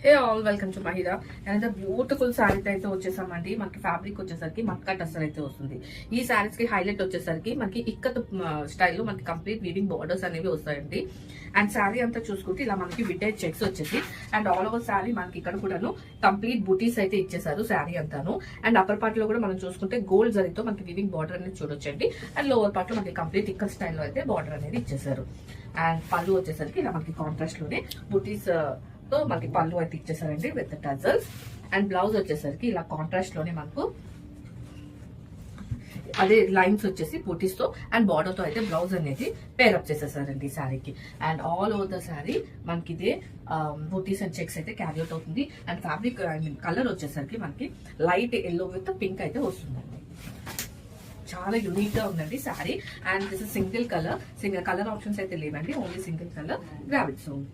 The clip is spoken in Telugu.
హే ఆల్ వెల్కమ్ టు మహిళ అండ్ బ్యూటిఫుల్ శారీస్ అయితే వచ్చేసామండి. మనకి ఫ్యాబ్రిక్ వచ్చేసరికి మక్కా టస్సర్ అయితే వస్తుంది. ఈ శారీస్ కి హైలైట్ వచ్చేసరికి మనకి ఇక్కత్ స్టైల్లో మనకి కంప్లీట్ వీవింగ్ బార్డర్స్ అనేవి వస్తాయండి. అండ్ శారీ అంతా చూసుకుంటే ఇలా మనకి విటేజ్ చెక్స్ వచ్చేసి అండ్ ఆల్ ఓవర్ శారీ మనకి ఇక్కడ కూడాను కంప్లీట్ బుటీస్ అయితే ఇచ్చేసారు శారీ అంతాను. అండ్ అప్పర్ పార్ట్ లో కూడా మనం చూసుకుంటే గోల్డ్ జరీతో మనకి వీవింగ్ బార్డర్ అనేది చూడొచ్చండి. అండ్ లోవర్ పార్ట్ లో మనకి కంప్లీట్ ఇక్కత్ స్టైల్లో అయితే బార్డర్ అనేది ఇచ్చేసారు. అండ్ పళ్ళు వచ్చేసరికి ఇలా మనకి కాంట్రాస్ట్ లోనే బుటీస్ తో మనకి పళ్ళు అయితే ఇచ్చేసారండి విత్ టజల్స్. అండ్ బ్లౌజ్ వచ్చేసరికి ఇలా కాంట్రాస్ట్ లోనే మనకు అదే లైన్స్ వచ్చేసి బూటీస్ తో అండ్ బార్డర్ తో అయితే బ్లౌజ్ అనేది పేరప్ చేసేసారండి ఈ శారీకి. And all over the sari మనకి ఇదే బూటీస్ అండ్ చెక్స్ అయితే క్యారీ అవుట్ అవుతుంది. And fabric I mean colour వచ్చేసరికి మనకి లైట్ ఎల్లో విత్ పింక్ అయితే వస్తుందండి. చాలా యూనిక్ గా ఉందండి sari. And this single colour options అయితే లేవండి, only single colour. Grab it soon.